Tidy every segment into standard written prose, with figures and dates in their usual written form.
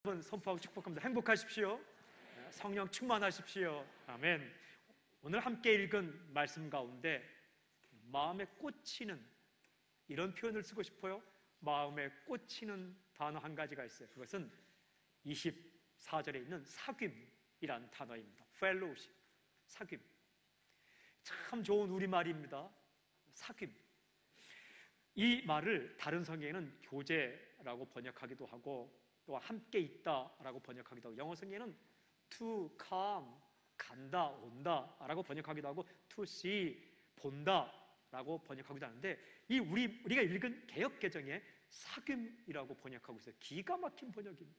여러분 선포하고 축복합니다. 행복하십시오. 성령 충만하십시오. 아멘. 오늘 함께 읽은 말씀 가운데 마음에 꽂히는 이런 표현을 쓰고 싶어요. 마음에 꽂히는 단어 한 가지가 있어요. 그것은 24절에 있는 사귐이란 단어입니다. fellowship, 사귐. 참 좋은 우리말입니다. 사귐. 이 말을 다른 성경에는 교제라고 번역하기도 하고 또 함께 있다라고 번역하기도 하고, 영어 성경에는 to come, 간다, 온다 라고 번역하기도 하고 to see, 본다 라고 번역하기도 하는데, 이 우리가 읽은 개역개정에 사귐이라고 번역하고 있어요. 기가 막힌 번역입니다.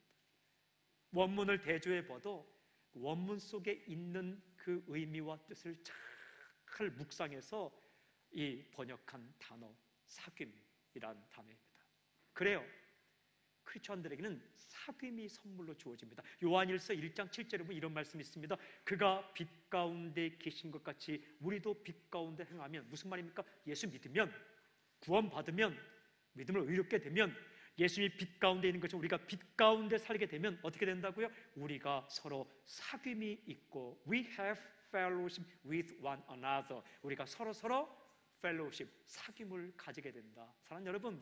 원문을 대조해 봐도 원문 속에 있는 그 의미와 뜻을 잘 묵상해서 이 번역한 단어 사귐이란 단어입니다. 그래요, 크리스천들에게는 사귐이 선물로 주어집니다. 요한일서 1장 7절에 보면 이런 말씀이 있습니다. 그가 빛 가운데 계신 것 같이 우리도 빛 가운데 행하면, 무슨 말입니까? 예수 믿으면, 구원받으면, 믿음을 의롭게 되면, 예수님이 빛 가운데 있는 것처럼 우리가 빛 가운데 살게 되면 어떻게 된다고요? 우리가 서로 사귐이 있고 We have fellowship with one another. 우리가 서로 fellowship, 사귐을 가지게 된다. 사랑하는 여러분,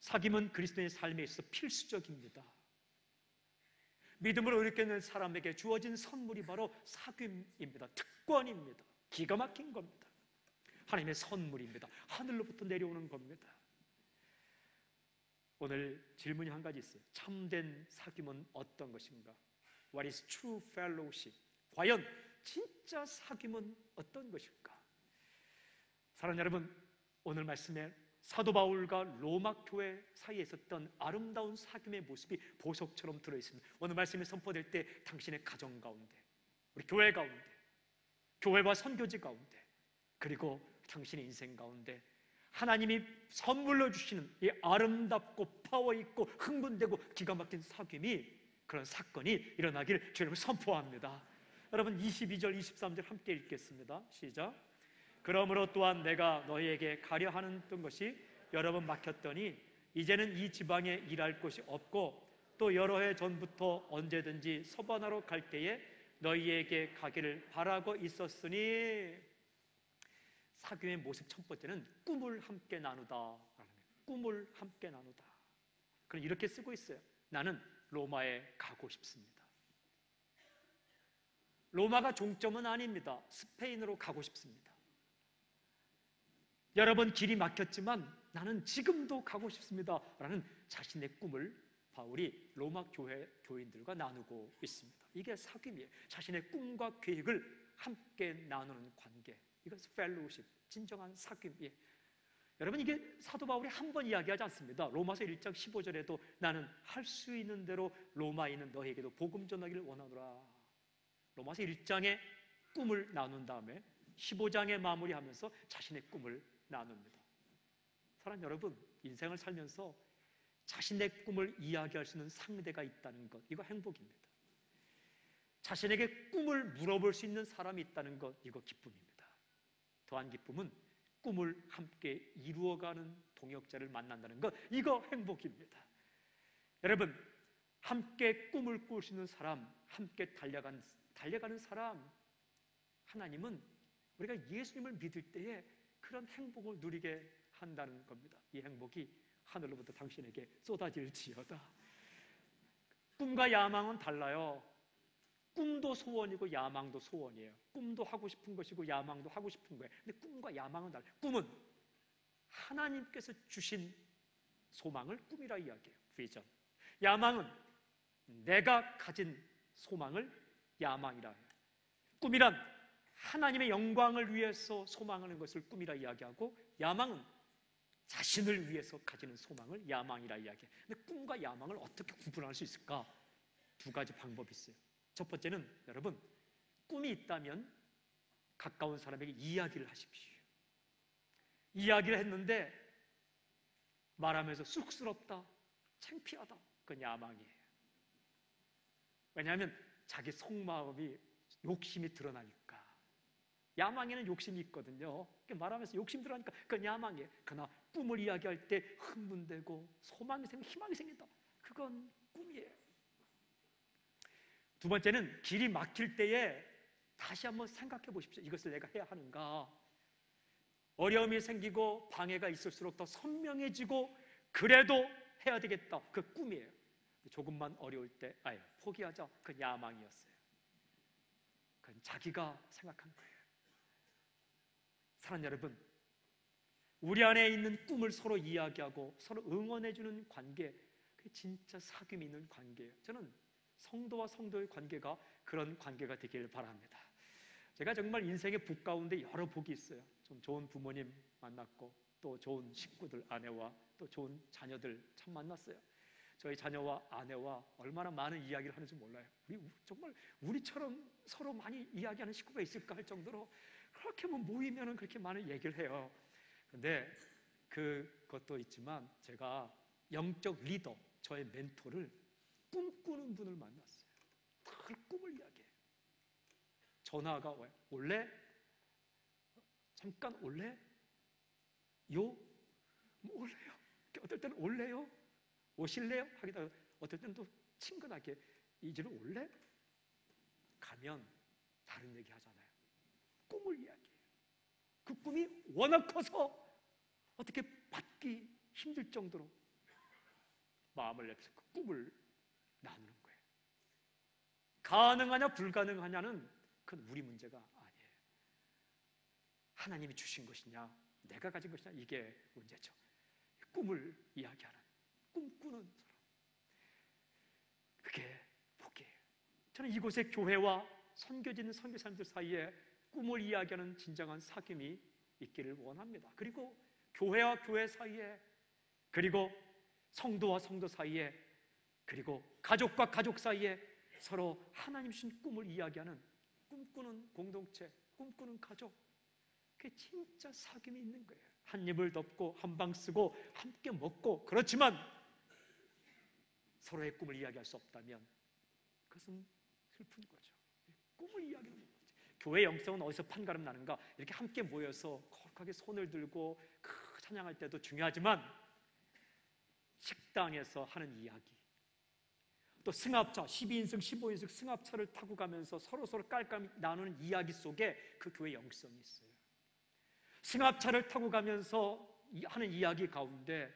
사귐은 그리스도인의 삶에 있어서 필수적입니다. 믿음을 의롭게 되는 사람에게 주어진 선물이 바로 사귐입니다. 특권입니다. 기가 막힌 겁니다. 하나님의 선물입니다. 하늘로부터 내려오는 겁니다. 오늘 질문이 한 가지 있어요. 참된 사귐은 어떤 것인가? What is true fellowship? 과연 진짜 사귐은 어떤 것일까? 사랑하는 여러분, 오늘 말씀에 사도 바울과 로마 교회 사이에 있었던 아름다운 사귐의 모습이 보석처럼 들어있습니다. 오늘 말씀이 선포될 때 당신의 가정 가운데, 우리 교회 가운데, 교회와 선교지 가운데, 그리고 당신의 인생 가운데 하나님이 선물로 주시는 이 아름답고 파워 있고 흥분되고 기가 막힌 사귐이, 그런 사건이 일어나길 주님을 선포합니다. 여러분 22절 23절 함께 읽겠습니다. 시작. 그러므로 또한 내가 너희에게 가려 하는 것이 여러 번 막혔더니 이제는 이 지방에 일할 곳이 없고 또 여러 해 전부터 언제든지 서바나로 갈 때에 너희에게 가기를 바라고 있었으니. 사귐의 모습 첫 번째는 꿈을 함께 나누다. 꿈을 함께 나누다. 그럼 이렇게 쓰고 있어요. 나는 로마에 가고 싶습니다. 로마가 종점은 아닙니다. 스페인으로 가고 싶습니다. 여러 번 길이 막혔지만 나는 지금도 가고 싶습니다 라는 자신의 꿈을 바울이 로마 교인들과 나누고 있습니다. 이게 사귐이에요. 자신의 꿈과 계획을 함께 나누는 관계, 이것은 펠로우십, 진정한 사귐이에요. 여러분, 이게 사도 바울이 한 번 이야기하지 않습니다. 로마서 1장 15절에도 나는 할 수 있는 대로 로마에 있는 너에게도 복음 전하기를 원하노라. 로마서 1장에 꿈을 나눈 다음에 15장에 마무리하면서 자신의 꿈을 나눕니다. 사랑하는 여러분, 인생을 살면서 자신의 꿈을 이야기할 수 있는 상대가 있다는 것, 이거 행복입니다. 자신에게 꿈을 물어볼 수 있는 사람이 있다는 것, 이거 기쁨입니다. 더한 기쁨은 꿈을 함께 이루어가는 동역자를 만난다는 것, 이거 행복입니다. 여러분, 함께 꿈을 꿀 수 있는 사람, 함께 달려가는 사람, 하나님은 우리가 예수님을 믿을 때에 그런 행복을 누리게 한다는 겁니다. 이 행복이 하늘로부터 당신에게 쏟아질지어다. 꿈과 야망은 달라요. 꿈도 소원이고 야망도 소원이에요. 꿈도 하고 싶은 것이고 야망도 하고 싶은 거예요. 근데 꿈과 야망은 달라요. 꿈은 하나님께서 주신 소망을 꿈이라 이야기해요. 비전. 야망은 내가 가진 소망을 야망이라 해요. 꿈이란 하나님의 영광을 위해서 소망하는 것을 꿈이라 이야기하고, 야망은 자신을 위해서 가지는 소망을 야망이라 이야기해요. 근데 꿈과 야망을 어떻게 구분할 수 있을까? 두 가지 방법이 있어요. 첫 번째는, 여러분, 꿈이 있다면 가까운 사람에게 이야기를 하십시오. 이야기를 했는데 말하면서 쑥스럽다, 창피하다, 그건 야망이에요. 왜냐하면 자기 속마음이, 욕심이 드러나니까. 야망에는 욕심이 있거든요. 말하면서 욕심 드러나니까 그건 야망이에요. 그러나 꿈을 이야기할 때 흥분되고 소망이 생기고 희망이 생긴다, 그건 꿈이에요. 두 번째는 길이 막힐 때에 다시 한번 생각해 보십시오. 이것을 내가 해야 하는가? 어려움이 생기고 방해가 있을수록 더 선명해지고 그래도 해야 되겠다. 그 꿈이에요. 조금만 어려울 때 아예 포기하자. 그 야망이었어요. 그건 자기가 생각한 거예요. 사랑하는 여러분, 우리 안에 있는 꿈을 서로 이야기하고 서로 응원해주는 관계, 그게 진짜 사귐이 있는 관계예요. 저는 성도와 성도의 관계가 그런 관계가 되길 바랍니다. 제가 정말 인생의 복 가운데 여러 복이 있어요. 좀 좋은 부모님 만났고 또 좋은 식구들, 아내와 또 좋은 자녀들 참 만났어요. 저희 자녀와 아내와 얼마나 많은 이야기를 하는지 몰라요. 정말 우리처럼 서로 많이 이야기하는 식구가 있을까 할 정도로 그렇게 모이면 그렇게 많은 얘기를 해요. 근데 그것도 있지만 제가 영적 리더, 저의 멘토를 꿈꾸는 분을 만났어요. 늘 꿈을 이야기해요. 전화가 와요. 올래? 잠깐 올래? 올래요. 어떨 때는 올래요? 오실래요? 하기도 어떨 때는 또 친근하게 이제는 올래? 가면 다른 얘기 하잖아요. 꿈을 이야기해요. 그 꿈이 워낙 커서 어떻게 받기 힘들 정도로 마음을 내면서 그 꿈을 나누는 거예요. 가능하냐 불가능하냐는 그건 우리 문제가 아니에요. 하나님이 주신 것이냐 내가 가진 것이냐 이게 문제죠. 꿈을 이야기하는, 꿈꾸는 사람, 그게 복이에요. 저는 이곳의 교회와 선교지는 선교사님들 사이에 꿈을 이야기하는 진정한 사귐이 있기를 원합니다. 그리고 교회와 교회 사이에, 그리고 성도와 성도 사이에, 그리고 가족과 가족 사이에 서로 하나님 주신 꿈을 이야기하는, 꿈꾸는 공동체, 꿈꾸는 가족, 그게 진짜 사귐이 있는 거예요. 한 입을 덮고 한 방 쓰고 함께 먹고, 그렇지만 서로의 꿈을 이야기할 수 없다면 그것은 슬픈 거죠. 꿈을 이야기하는 거죠. 교회 영성은 어디서 판가름 나는가? 이렇게 함께 모여서 거룩하게 손을 들고 찬양할 때도 중요하지만 식당에서 하는 이야기, 또 승합차, 12인승, 15인승 승합차를 타고 가면서 서로서로 깔깔 나누는 이야기 속에 그 교회 영성이 있어요. 승합차를 타고 가면서 하는 이야기 가운데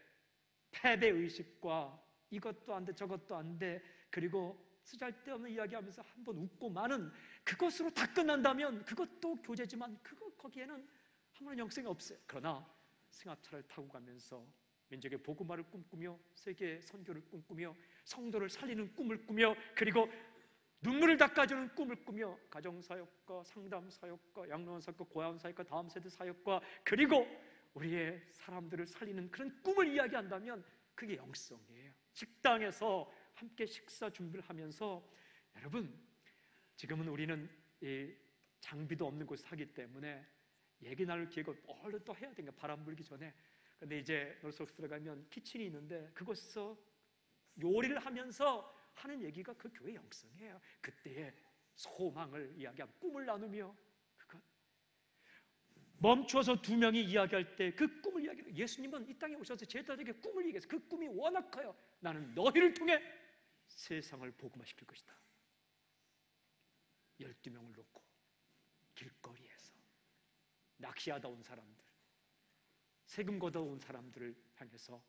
패배의식과 이것도 안 돼 저것도 안 돼, 그리고 쓰잘데없는 이야기하면서 한번 웃고 마는, 그것으로 다 끝난다면 그것도 교제지만 거기에는 아무런 영성이 없어요. 그러나 승합차를 타고 가면서 민족의 복음화를 꿈꾸며 세계 선교를 꿈꾸며 성도를 살리는 꿈을 꾸며, 그리고 눈물을 닦아주는 꿈을 꾸며 가정사역과 상담사역과 양로원사역과 고아원사역과 다음 세대 사역과, 그리고 우리의 사람들을 살리는 그런 꿈을 이야기한다면 그게 영성이에요. 식당에서 함께 식사 준비를 하면서, 여러분 지금은 우리는 이 장비도 없는 곳에 사기 때문에 얘기 나눌 기회가 얼른 또 해야 되니까 바람 불기 전에. 근데 이제 놀소스 들어가면 키친이 있는데 그곳에서 요리를 하면서 하는 얘기가 그 교회 영성이에요. 그때의 소망을 이야기하고 꿈을 나누며, 그것 멈춰서 두 명이 이야기할 때 그 꿈을 이야기해요. 예수님은 이 땅에 오셔서 제자들에게 꿈을 얘기해서 그 꿈이 워낙 커요. 나는 너희를 통해 세상을 복음화시킬 것이다. 12명을 놓고 길거리에서 낚시하다 온 사람들, 세금 걷어 온 사람들을 향해서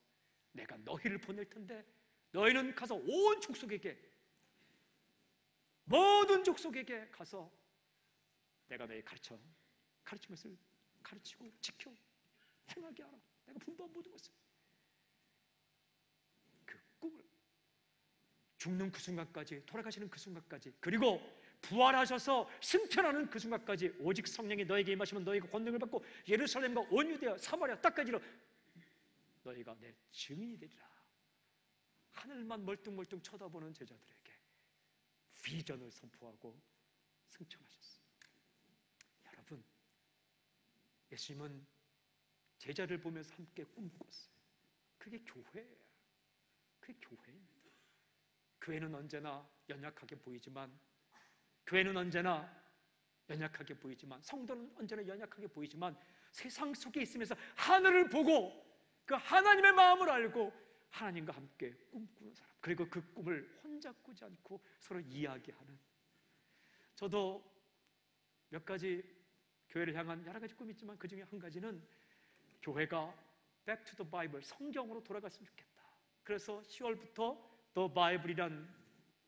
내가 너희를 보낼 텐데 너희는 가서 온 족속에게, 모든 족속에게 가서 내가 너희 가르친 것을 가르치고 지켜 행하게 하라. 내가 분부한 모든 것을. 그 꿈을 죽는 그 순간까지, 돌아가시는 그 순간까지, 그리고 부활하셔서 승천하는 그 순간까지 오직 성령이 너에게 임하시면 너희가 권능을 받고 예루살렘과 온 유대와 사마리아 땅까지로 너희가 내 증인이 되리라. 하늘만 멀뚱멀뚱 쳐다보는 제자들에게 비전을 선포하고 승천하셨어요. 여러분, 예수님은 제자를 보면서 함께 꿈꿨어요. 그게 교회예요. 그게 교회입니다. 교회는 언제나 연약하게 보이지만, 교회는 언제나 연약하게 보이지만, 성도는 언제나 연약하게 보이지만, 세상 속에 있으면서 하늘을 보고 그 하나님의 마음을 알고 하나님과 함께 꿈꾸는 사람, 그리고 그 꿈을 혼자 꾸지 않고 서로 이야기하는. 저도 몇 가지 교회를 향한 여러 가지 꿈이 있지만 그 중에 한 가지는 교회가 Back to the Bible, 성경으로 돌아갔으면 좋겠다. 그래서 10월부터 The Bible이란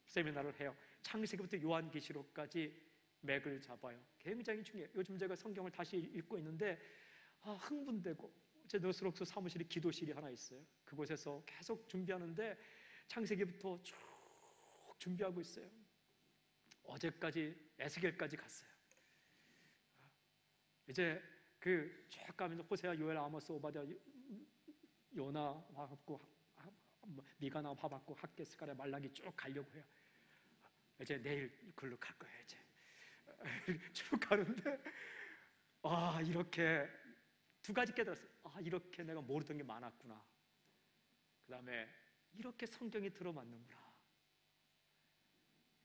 세미나를 해요. 창세기부터 요한계시록까지 맥을 잡아요. 굉장히 중요해요. 요즘 제가 성경을 다시 읽고 있는데 흥분되고, 제 노스록스 사무실에 기도실이 하나 있어요. 그곳에서 계속 준비하는데 창세기부터 쭉 준비하고 있어요. 어제까지 에스겔까지 갔어요. 이제 쭉 가면 호세아, 요엘, 아모스, 오바댜, 요나, 하박국, 미가나, 하박국, 학개, 스가랴, 말라기 쭉 가려고 해요. 이제 내일 글로 갈 거예요. 이제 쭉 가는데 이렇게 두 가지 깨달았어요. 이렇게 내가 모르던 게 많았구나. 그 다음에 이렇게 성경이 들어맞는구나.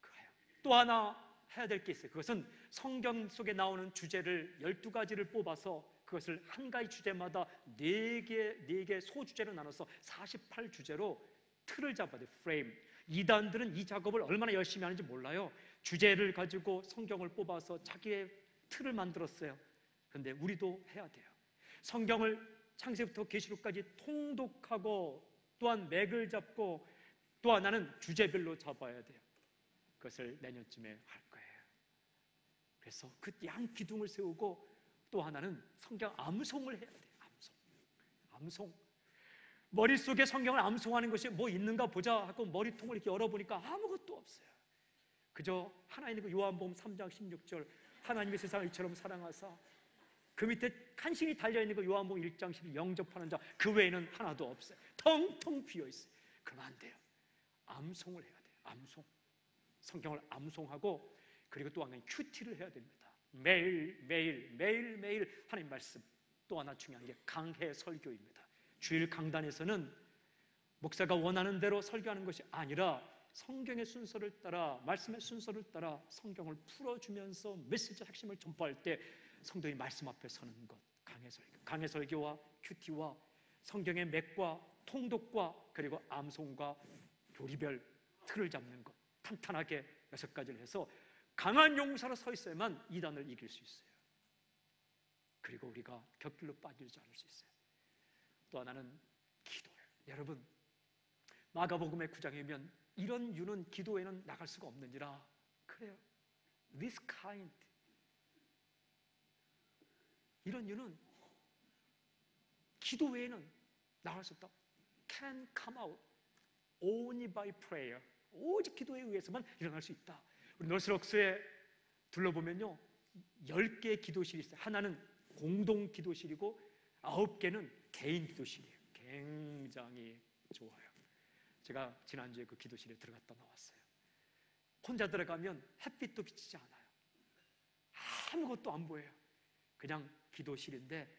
그래요. 또 하나 해야 될 게 있어요. 그것은 성경 속에 나오는 주제를 12가지를 뽑아서 그것을 한 가지 주제마다 4개 소주제로 나눠서 48주제로 틀을 잡아야 돼요. 프레임. 이단들은 이 작업을 얼마나 열심히 하는지 몰라요. 주제를 가지고 성경을 뽑아서 자기의 틀을 만들었어요. 그런데 우리도 해야 돼요. 성경을 창세부터 계시록까지 통독하고 또한 맥을 잡고 또 하나는 주제별로 잡아야 돼요. 그것을 내년쯤에 할 거예요. 그래서 그 양 기둥을 세우고 또 하나는 성경 암송을 해야 돼요. 암송. 머릿속에 성경을 암송하는 것이 뭐 있는가 보자 하고 머리통을 이렇게 열어보니까 아무것도 없어요. 그저 하나 있는 거 요한복음 3장 16절, 하나님의 세상을 이처럼 사랑하사. 그 밑에 간신히 달려있는 거 요한복음 1장 12, 영접하는 자, 그 외에는 하나도 없어요. 텅텅 비어있어요. 그러면 안 돼요. 암송을 해야 돼요. 암송. 성경을 암송하고, 그리고 또 하나는 큐티를 해야 됩니다. 매일 하나님 말씀. 또 하나 중요한 게 강해 설교입니다. 주일 강단에서는 목사가 원하는 대로 설교하는 것이 아니라 성경의 순서를 따라, 말씀의 순서를 따라 성경을 풀어주면서 메시지 핵심을 전파할 때 성도의 말씀 앞에 서는 것, 강해 설교와 큐티와 성경의 맥과 통독과 그리고 암송과 교리별 틀을 잡는 것, 탄탄하게 6가지를 해서 강한 용사로 서 있어야만 이단을 이길 수 있어요. 그리고 우리가 격길로 빠지지 않을 수 있어요. 또 하나는 기도예요. 여러분, 마가복음의 9장이면 이런 유는 기도에는 나갈 수가 없느니라. 그래요. This kind, 이런 유는 기도 외에는 나갈 수 없다. Can come out only by prayer. 오직 기도에 의해서만 일어날 수 있다. 우리 노스록스에 둘러보면요, 10개의 기도실이 있어요. 하나는 공동 기도실이고 9개는 개인 기도실이에요. 굉장히 좋아요. 제가 지난주에 그 기도실에 들어갔다 나왔어요. 혼자 들어가면 햇빛도 비치지 않아요. 아무것도 안 보여요. 그냥 기도실인데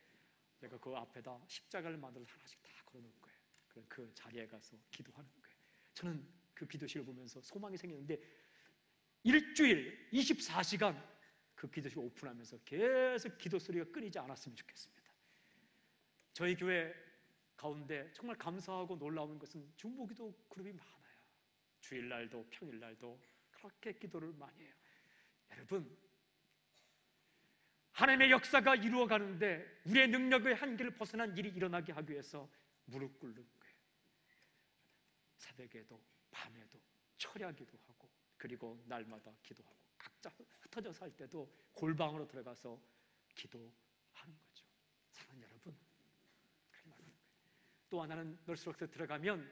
제가 그 앞에다 십자가를 만들어서 하나씩 다 걸어놓을 거예요. 그럼 그 자리에 가서 기도하는 거예요. 저는 그 기도실을 보면서 소망이 생겼는데 일주일 24시간 그 기도실 오픈하면서 계속 기도 소리가 끊이지 않았으면 좋겠습니다. 저희 교회 가운데 정말 감사하고 놀라운 것은 중보기도 그룹이 많아요. 주일날도 평일날도 그렇게 기도를 많이 해요. 여러분, 하나님의 역사가 이루어가는데 우리의 능력의 한계를 벗어난 일이 일어나게 하기 위해서 무릎 꿇는 거예요. 새벽에도 밤에도 철야기도 하고, 그리고 날마다 기도하고, 각자 흩어져서 할 때도 골방으로 들어가서 기도하는 거죠. 사랑하는 여러분, 또 하나는 널스록스에 들어가면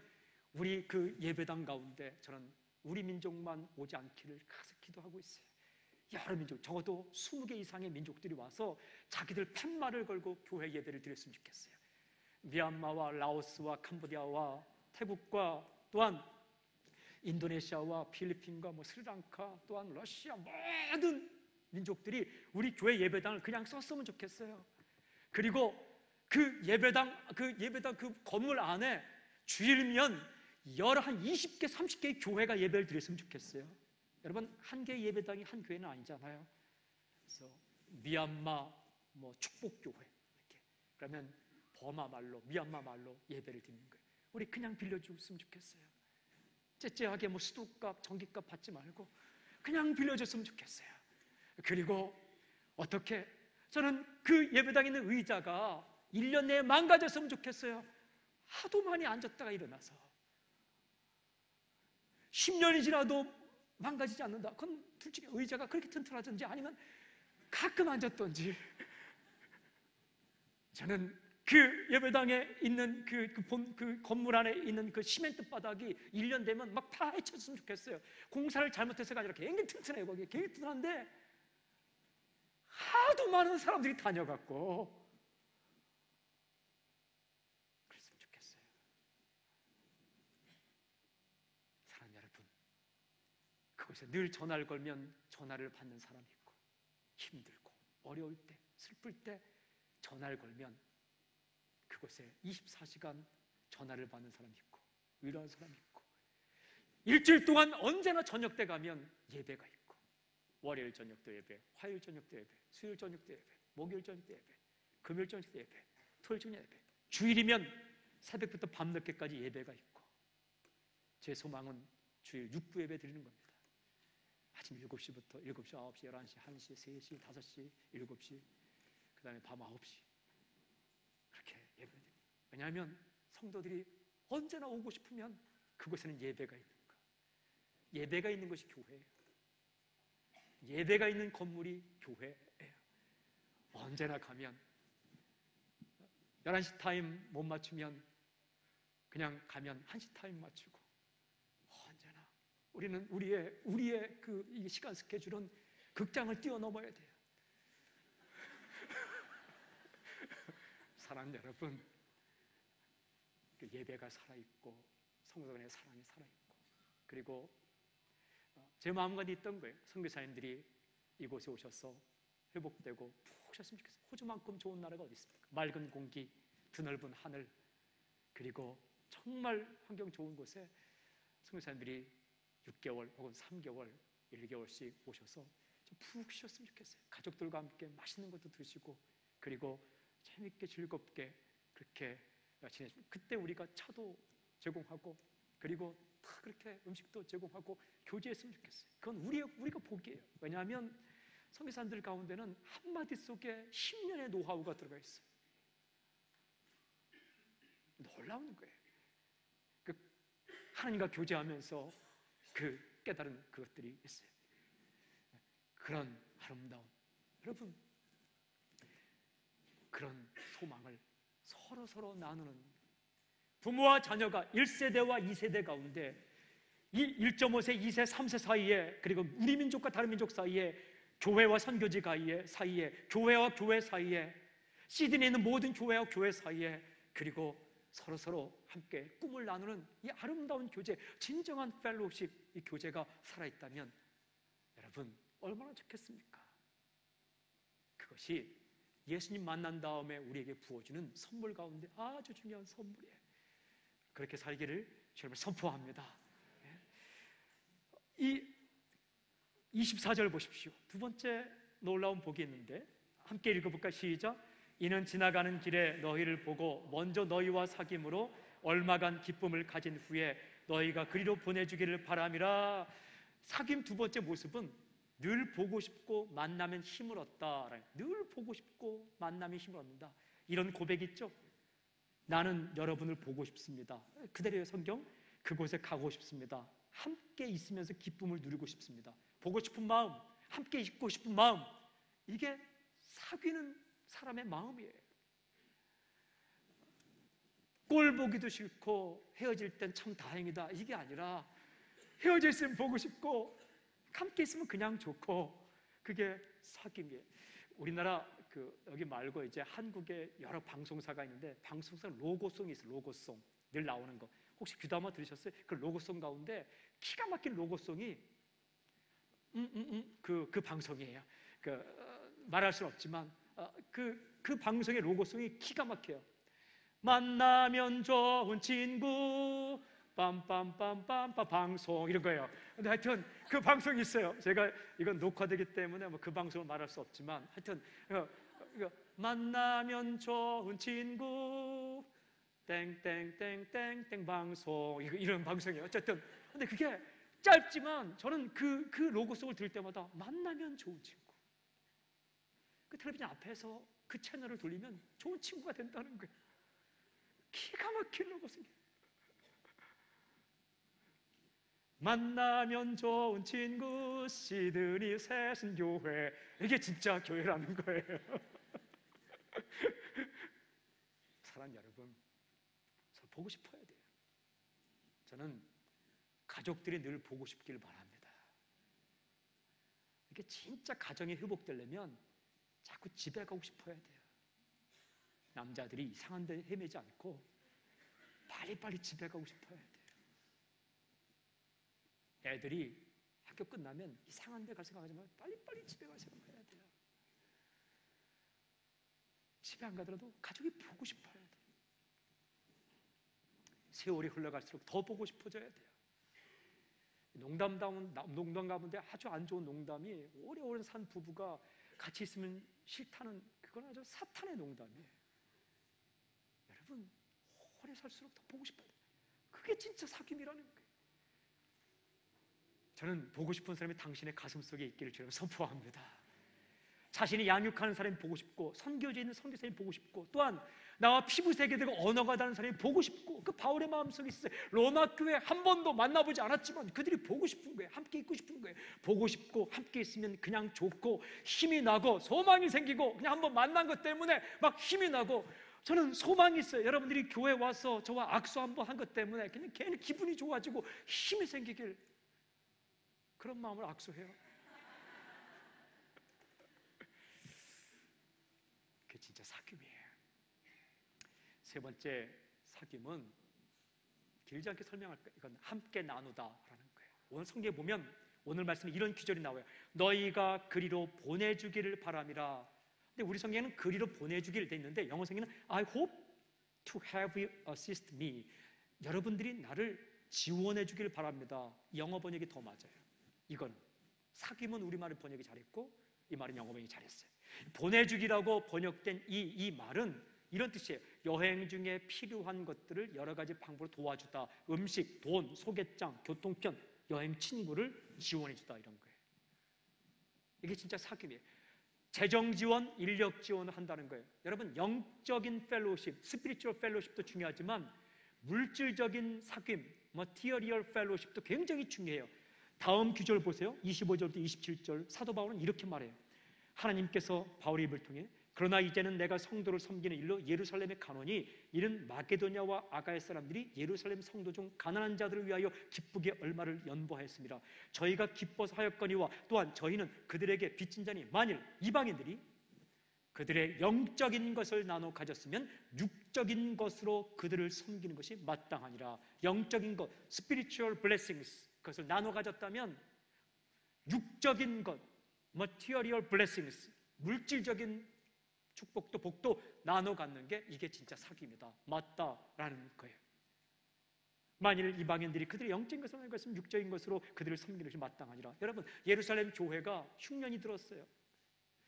우리 그 예배당 가운데 저는 우리 민족만 오지 않기를 계속 기도하고 있어요. 여러 민족, 적어도 20개 이상의 민족들이 와서 자기들 팻말을 걸고 교회 예배를 드렸으면 좋겠어요. 미얀마와 라오스와 캄보디아와 태국과 또한 인도네시아와 필리핀과 스리랑카, 또한 러시아, 모든 민족들이 우리 교회 예배당을 그냥 썼으면 좋겠어요. 그리고 그 예배당 그 건물 안에 주일이면 한 20개, 30개의 교회가 예배를 드렸으면 좋겠어요. 여러분, 한 개의 예배당이 한 교회는 아니잖아요. 그래서 미얀마 축복교회 이렇게, 그러면 버마 말로, 미얀마 말로 예배를 드리는 거예요. 우리 그냥 빌려줬으면 좋겠어요. 째째하게 뭐 수도값, 전기값 받지 말고 그냥 빌려줬으면 좋겠어요. 그리고 어떻게 저는 그 예배당에 있는 의자가 1년 내에 망가졌으면 좋겠어요. 하도 많이 앉았다가 일어나서 10년이 지나도 망가지지 않는다. 그건 둘 중에 의자가 그렇게 튼튼하든지 아니면 가끔 앉았던지. 저는 그 예배당에 있는 그 건물 안에 있는 그 시멘트 바닥이 1년 되면 막 파헤쳤으면 좋겠어요. 공사를 잘못해서가 아니라 굉장히 튼튼해요. 거기 굉장히 튼튼한데 하도 많은 사람들이 다녀갔고 그랬으면 좋겠어요. 사랑하는 여러분, 그곳에 늘 전화를 걸면 전화를 받는 사람이 있고, 힘들고 어려울 때, 슬플 때 전화를 걸면 그곳에 24시간 전화를 받는 사람이 있고, 위로하는 사람이 있고, 일주일 동안 언제나 저녁 때 가면 예배가 있고, 월요일 저녁도 예배, 화요일 저녁도 예배, 수요일 저녁도 예배, 목요일 저녁도 예배, 금요일 저녁도 예배, 토요일 저녁 예배, 주일이면 새벽부터 밤늦게까지 예배가 있고, 제 소망은 주일 6부 예배 드리는 겁니다. 아침 7시부터 7시, 9시, 11시, 1시, 3시, 5시, 7시, 그 다음에 밤 9시 그렇게 예배드립니다. 왜냐하면 성도들이 언제나 오고 싶으면 그곳에는 예배가 있는 거예요. 예배가 있는 것이 교회예요. 예배가 있는 건물이 교회예요. 언제나 가면 11시 타임 못 맞추면 그냥 가면 1시 타임 맞추고, 언제나 우리는 우리의 이 시간 스케줄은 극장을 뛰어넘어야 돼요. 사랑하는 여러분, 그 예배가 살아있고 성도 간의 사랑이 살아있고, 그리고 제 마음가짐이 있던 거예요. 선교사님들이 이곳에 오셔서 회복되고 푹 쉬었으면 좋겠어요. 호주만큼 좋은 나라가 어디 있습니까? 맑은 공기, 드넓은 하늘, 그리고 정말 환경 좋은 곳에 선교사님들이 6개월 혹은 3개월, 1개월씩 오셔서 좀 푹 쉬었으면 좋겠어요. 가족들과 함께 맛있는 것도 드시고, 그리고 재밌게 즐겁게 그렇게 지내시면, 그때 우리가 차도 제공하고, 그리고 다 그렇게 음식도 제공하고 교제했으면 좋겠어요. 그건 우리가 복이에요. 왜냐하면 선교사님들 가운데는 한마디 속에 10년의 노하우가 들어가 있어요. 놀라운 거예요. 하나님과 교제하면서 그 깨달은 그것들이 있어요. 그런 아름다운, 여러분, 그런 소망을 서로 나누는, 부모와 자녀가 1세대와 2세대 가운데 이 1.5세, 2세, 3세 사이에, 그리고 우리 민족과 다른 민족 사이에, 교회와 선교지 사이에, 교회와 교회 사이에, 시드니에 있는 모든 교회와 교회 사이에, 그리고 서로 함께 꿈을 나누는 이 아름다운 교제, 진정한 펠로우십, 이 교제가 살아있다면 여러분 얼마나 좋겠습니까? 그것이 예수님 만난 다음에 우리에게 부어주는 선물 가운데 아주 중요한 선물이에요. 그렇게 살기를 주님을 선포합니다. 이 24절 보십시오. 두 번째 놀라운 복이 있는데 함께 읽어볼까? 시작. 이는 지나가는 길에 너희를 보고 먼저 너희와 사귐으로 얼마간 기쁨을 가진 후에 너희가 그리로 보내주기를 바람이라. 사귐 두 번째 모습은 늘 보고 싶고 만나면 힘을 얻다. 늘 보고 싶고 만나면 힘을 얻는다. 이런 고백이 있죠. 나는 여러분을 보고 싶습니다. 그대로의 성경. 그곳에 가고 싶습니다. 함께 있으면서 기쁨을 누리고 싶습니다. 보고 싶은 마음, 함께 있고 싶은 마음, 이게 사귀는 사람의 마음이에요. 꼴 보기도 싫고 헤어질 땐 참 다행이다, 이게 아니라 헤어져 있으면 보고 싶고 함께 있으면 그냥 좋고, 그게 사귐이에요. 우리나라 여기 말고 이제 한국에 여러 방송사가 있는데, 방송사 로고송이 있어요. 로고송 늘 나오는 거 혹시 귀담아 들으셨어요? 그 로고송 가운데 기가 막힌 로고송이 그 방송이에요. 말할 수는 없지만 그 방송의 로고송이 기가 막혀요. 만나면 좋은 친구 빰빰빰빰빰 방송, 이런 거예요. 근데 하여튼 그 방송이 있어요. 제가 이건 녹화되기 때문에 그 방송을 말할 수 없지만, 하여튼 만나면 좋은 친구 땡땡땡땡땡 방송 이런 방송이에요. 어쨌든 근데 그게 짧지만 저는 그 로고송을 들을 때마다 만나면 좋은 친구. 그 텔레비전 앞에서 그 채널을 돌리면 좋은 친구가 된다는 거예요. 기가 막힌 로고송이에요. 만나면 좋은 친구 시드니 새순교회. 이게 진짜 교회라는 거예요. 사랑 여러분, 저 보고 싶어야 돼요. 저는 가족들이 늘 보고 싶기를 바랍니다. 이게 진짜 가정이 회복되려면 자꾸 집에 가고 싶어야 돼요. 남자들이 이상한 데 헤매지 않고 빨리빨리 집에 가고 싶어야 돼요. 애들이 학교 끝나면 이상한 데 갈 생각하지 말고 빨리빨리 집에 갈 생각해야 돼요. 집에 안 가더라도 가족이 보고 싶어야 돼요. 세월이 흘러갈수록 더 보고 싶어져야 돼요. 농담 가운데 아주 안 좋은 농담이 오래오래 산 부부가 같이 있으면 싫다는, 그건 아주 사탄의 농담이에요. 여러분, 오래 살수록 더 보고 싶어야 돼요. 그게 진짜 사귐이라는 거예요. 저는 보고 싶은 사람이 당신의 가슴 속에 있기를 주님 선포합니다. 자신이 양육하는 사람이 보고 싶고, 선교지에 있는 선교사님이 보고 싶고, 또한 나와 피부색이 되고 언어가 다른 사람이 보고 싶고, 그 바울의 마음속에 있어요. 로마 교회 한 번도 만나보지 않았지만 그들이 보고 싶은 거예요. 함께 있고 싶은 거예요. 보고 싶고 함께 있으면 그냥 좋고 힘이 나고 소망이 생기고, 그냥 한번 만난 것 때문에 막 힘이 나고, 저는 소망이 있어요. 여러분들이 교회 와서 저와 악수 한번 한 것 때문에 그냥 괜히 기분이 좋아지고 힘이 생기길, 그런 마음으로 악수해요. 그게 진짜 사귐이에요. 세 번째 사귐은 길지 않게 설명할 거예요. 이건 함께 나누다라는 거예요. 오늘 성경에 보면 오늘 말씀에 이런 귀절이 나와요. 너희가 그리로 보내주기를 바람이라. 근데 우리 성경에는 그리로 보내주기를 돼 있는데, 영어 성경에는 I hope to have you assist me. 여러분들이 나를 지원해 주기를 바랍니다. 영어 번역이 더 맞아요. 이건 사귐은 우리말을 번역이 잘했고, 이 말은 영어 번역이 잘했어요. 보내주기라고 번역된 이 말은 이런 뜻이에요. 여행 중에 필요한 것들을 여러 가지 방법으로 도와주다. 음식, 돈, 소개장, 교통편, 여행 친구를 지원해주다, 이런 거예요. 이게 진짜 사귐이에요. 재정 지원, 인력 지원을 한다는 거예요. 여러분, 영적인 펠로십, 스피리추얼 펠로십도 중요하지만 물질적인 사귐, material 펠로십도 굉장히 중요해요. 다음 구절 보세요. 25절부터 27절 사도 바울은 이렇게 말해요. 하나님께서 바울의 입을 통해 그러나 이제는 내가 성도를 섬기는 일로 예루살렘에 가노니 이는 마게도냐와 아가야 사람들이 예루살렘 성도 중 가난한 자들을 위하여 기쁘게 얼마를 연보하였습니다. 저희가 기뻐서 하였거니와 또한 저희는 그들에게 빚진 자니 만일 이방인들이 그들의 영적인 것을 나눠 가졌으면 육적인 것으로 그들을 섬기는 것이 마땅하니라. 영적인 것, spiritual blessings, 그것을 나눠 가졌다면 육적인 것, material blessings, 물질적인 축복도 복도 나눠 갖는 게 이게 진짜 사귐이다, 맞다라는 거예요. 만일 이방인들이 그들의 영적인 것을 나눠 가졌으면 육적인 것으로 그들을 섬기는 것이 마땅하니라. 여러분, 예루살렘 교회가 흉년이 들었어요.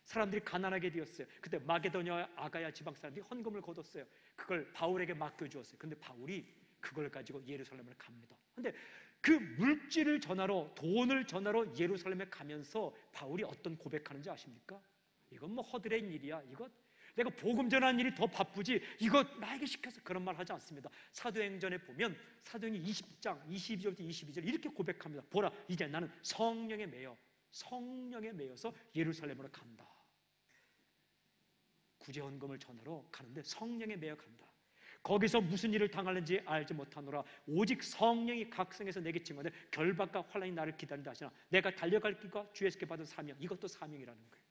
사람들이 가난하게 되었어요. 그때 마게도냐 아가야 지방 사람들이 헌금을 거뒀어요. 그걸 바울에게 맡겨주었어요. 근데 바울이 그걸 가지고 예루살렘을 갑니다. 근데 그 물질을 전하러, 돈을 전하러 예루살렘에 가면서 바울이 어떤 고백하는지 아십니까? 이건 뭐 허드렛 일이야. 이거 내가 복음 전하는 일이 더 바쁘지 이거 나에게 시켜서, 그런 말 하지 않습니다. 사도행전에 보면 사도행전 20장 22절부터 22절 이렇게 고백합니다. 보라, 이제 나는 성령에 매여서 예루살렘으로 간다. 구제헌금을 전하러 가는데 성령에 매여 간다. 거기서 무슨 일을 당하는지 알지 못하노라. 오직 성령이 각성해서 내게 증언해 결박과 환난이 나를 기다린다 하시나 내가 달려갈 길과 주에서 받은 사명, 이것도 사명이라는 거예요.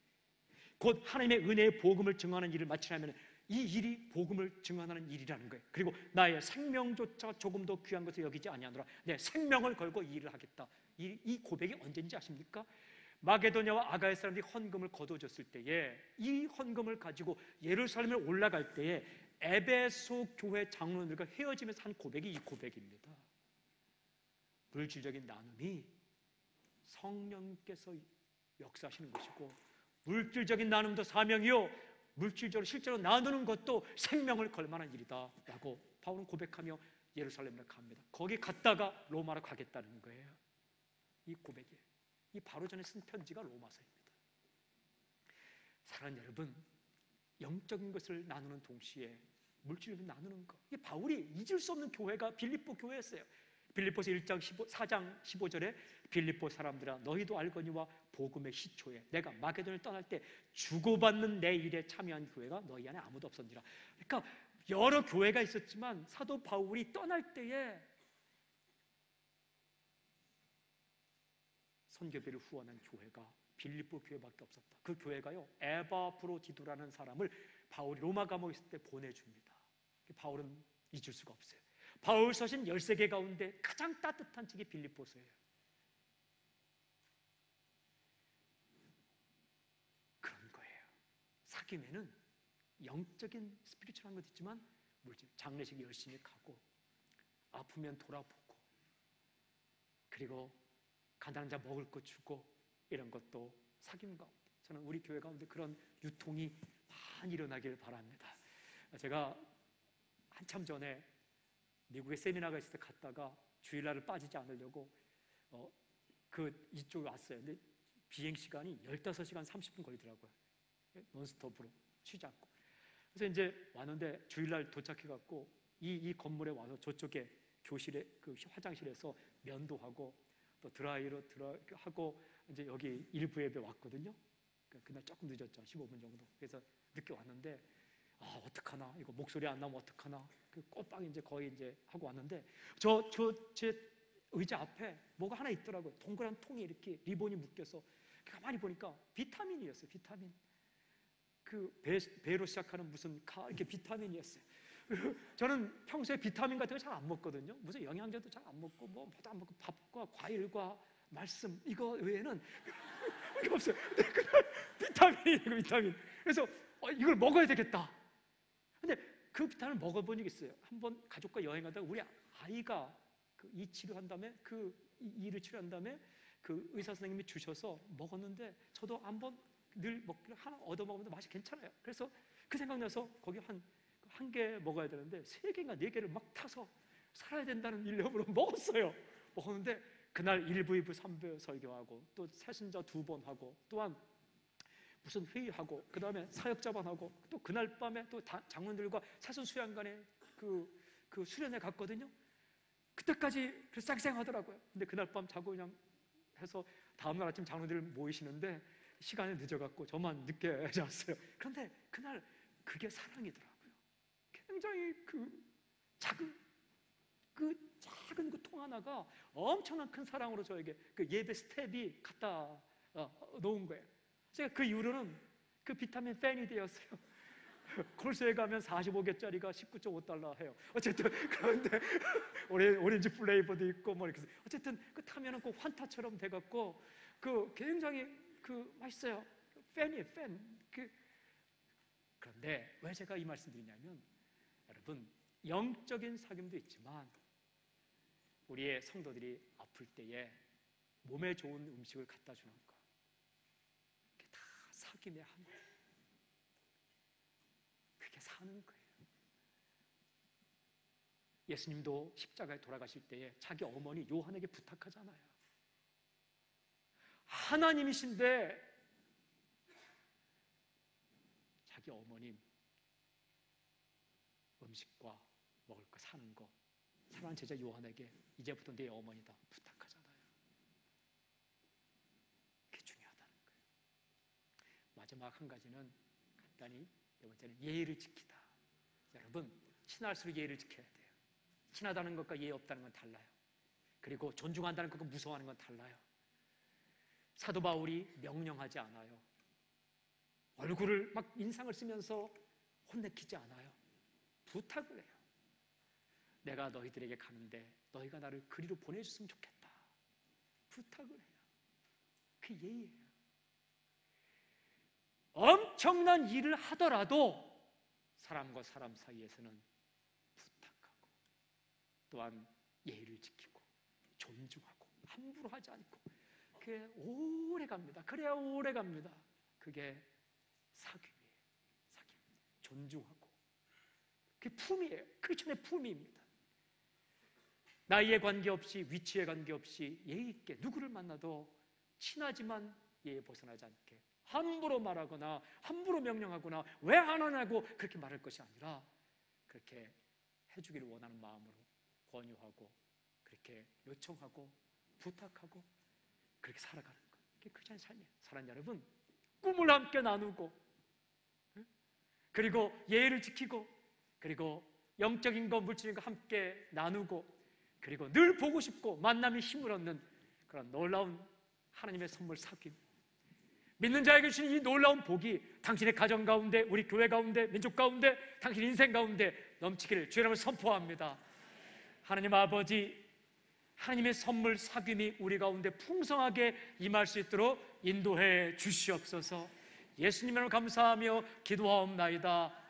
곧 하나님의 은혜의 복음을 증언하는 일을 마치려면 이 일이 복음을 증언하는 일이라는 거예요. 그리고 나의 생명조차 조금 더 귀한 것을 여기지 아니하노라. 내 생명을 걸고 이 일을 하겠다. 이 고백이 언제인지 아십니까? 마게도냐와 아가야 사람들이 헌금을 거둬줬을 때에, 이 헌금을 가지고 예루살렘에 올라갈 때에 에베소 교회 장로들과 헤어지면서 한 고백이 이 고백입니다. 물질적인 나눔이 성령께서 역사하시는 것이고, 물질적인 나눔도 사명이요 물질적으로 실제로 나누는 것도 생명을 걸 만한 일이다 라고 바울은 고백하며 예루살렘으로 갑니다. 거기 갔다가 로마로 가겠다는 거예요. 이 고백이에요. 이 바로 전에 쓴 편지가 로마서입니다. 사랑하는 여러분, 영적인 것을 나누는 동시에 물질을 나누는 것, 이 바울이 잊을 수 없는 교회가 빌립보 교회였어요. 빌립보서 4장 15절에 빌립보 사람들아 너희도 알거니와 복음의 시초에 내가 마게도냐를 떠날 때 주고받는 내 일에 참여한 교회가 너희 안에 아무도 없었느니라. 그러니까 여러 교회가 있었지만 사도 바울이 떠날 때에 선교비를 후원한 교회가 빌립보 교회밖에 없었다. 그 교회가요, 에바브로디도라는 사람을 바울이 로마 감옥에 있을 때 보내줍니다. 바울은 잊을 수가 없어요. 바울 서신 13개 가운데 가장 따뜻한 책이 빌립보서예요. 그런 거예요. 사귐에는 영적인 스피리추얼한 것도 있지만 물질, 장례식 열심히 가고 아프면 돌아보고 그리고 가난한 자 먹을 거 주고 이런 것도 사귐 가운데, 저는 우리 교회 가운데 그런 유통이 많이 일어나길 바랍니다. 제가 한참 전에 미국에 세미나가 있을 때 갔다가 주일날을 빠지지 않으려고 이쪽에 왔어요. 근데 비행 시간이 15시간 30분 걸리더라고요. 논스톱으로 쉬지 않고. 그래서 이제 왔는데 주일날 도착해갖고 이 건물에 와서 저쪽에 교실에 그 화장실에서 면도하고 또 드라이로 하고 이제 여기 일부 예배 왔거든요. 그날 조금 늦었죠. 15분 정도. 그래서 늦게 왔는데 어떡하나, 이거 목소리 안 나면 어떡하나, 그 꽃빵 이제 거의 이제 하고 왔는데 제 의자 앞에 뭐가 하나 있더라고요. 동그란 통에 이렇게 리본이 묶여서 가만히 보니까 비타민이었어요. 비타민. 그 배로 시작하는 무슨 이렇게 비타민이었어요. 저는 평소에 비타민 같은 거 잘 안 먹거든요. 무슨 영양제도 잘 안 먹고 뭐도 안 먹고 밥과 과일과 말씀 이거 외에는 이게 없어요. 비타민. 그래서 이걸 먹어야 되겠다. 근데 그 비타민을 먹어본 적이 있어요. 한번 가족과 여행하다가 우리 아이가 이 치료한 다음에 이를 치료한 다음에 그 의사 선생님이 주셔서 먹었는데 저도 한번 늘 먹기를 하나 얻어 먹으면 맛이 괜찮아요. 그래서 그 생각나서 거기 한 개 먹어야 되는데 3개인가 4개를 막 타서 살아야 된다는 일념으로 먹었어요. 먹었는데 그날 1부, 2부, 3부 설교하고 또 새신자 2번 하고 또한 무슨 회의하고 그 다음에 사역자반하고 또 그날 밤에 또 장로들과 새순 수양관에 그 수련회 갔거든요. 그때까지 쌩쌩하더라고요. 근데 그날 밤 자고 그냥 해서 다음날 아침 장로들 모이시는데 시간이 늦어갖고 저만 늦게 잤어요. 그런데 그날 그게 사랑이더라고요. 굉장히 작은 그 통 하나가 엄청난 큰 사랑으로 저에게 그 예배 스텝이 갖다 놓은 거예요. 제가 그 이후로는 그 비타민 팬이 되었어요. 콜스에 가면 45개짜리가 19.5달러 해요. 어쨌든 그런데 오렌지 플레이버도 있고 뭐 이렇게 어쨌든 그 타면은 꼭 환타처럼 돼갖고 굉장히 맛있어요. 팬이에요, 팬. 그런데 왜 제가 이 말씀드리냐면 여러분, 영적인 사귐도 있지만 우리의 성도들이 아플 때에 몸에 좋은 음식을 갖다 주는 거, 그게 다 사귐의 한 거예요. 그게 사는 거예요. 예수님도 십자가에 돌아가실 때에 자기 어머니 요한에게 부탁하잖아요. 하나님이신데 자기 어머님 음식과 먹을 거 사는 거 사랑하는 제자 요한에게 이제부터 내 어머니다 부탁하잖아요. 그게 중요하다는 거예요. 마지막 한 가지는 간단히 네 번째는 예의를 지키다. 여러분, 친할수록 예의를 지켜야 돼요. 친하다는 것과 예의 없다는 건 달라요. 그리고 존중한다는 것과 무서워하는 건 달라요. 사도 바울이 명령하지 않아요. 얼굴을 막 인상을 쓰면서 혼내키지 않아요. 부탁을 해요. 내가 너희들에게 가는데 너희가 나를 그리로 보내줬으면 좋겠다. 부탁을 해요. 그 예의예요. 엄청난 일을 하더라도 사람과 사람 사이에서는 부탁하고 또한 예의를 지키고 존중하고 함부로 하지 않고 그게 오래 갑니다. 그래야 오래 갑니다. 그게 사귐이에요. 사귐. 존중하고 그게 품이에요. 크리스천의 품위입니다. 나이에 관계없이, 위치에 관계없이 예의 있게 누구를 만나도 친하지만 예에 벗어나지 않게 함부로 말하거나 함부로 명령하거나 왜 안 하냐고 그렇게 말할 것이 아니라 그렇게 해주기를 원하는 마음으로 권유하고 그렇게 요청하고 부탁하고 그렇게 살아가는 것, 그게 크리스천의 삶이에요. 사랑하는 여러분, 꿈을 함께 나누고 그리고 예의를 지키고 그리고 영적인 것 물질인 것 함께 나누고 그리고 늘 보고 싶고 만남이 힘을 얻는 그런 놀라운 하나님의 선물 사귐, 믿는 자에게 주신 이 놀라운 복이 당신의 가정 가운데, 우리 교회 가운데, 민족 가운데, 당신 인생 가운데 넘치기를 주의 이름으로 선포합니다. 하나님 아버지, 하나님의 선물 사귐이 우리 가운데 풍성하게 임할 수 있도록 인도해 주시옵소서. 예수님으로 감사하며 기도하옵나이다.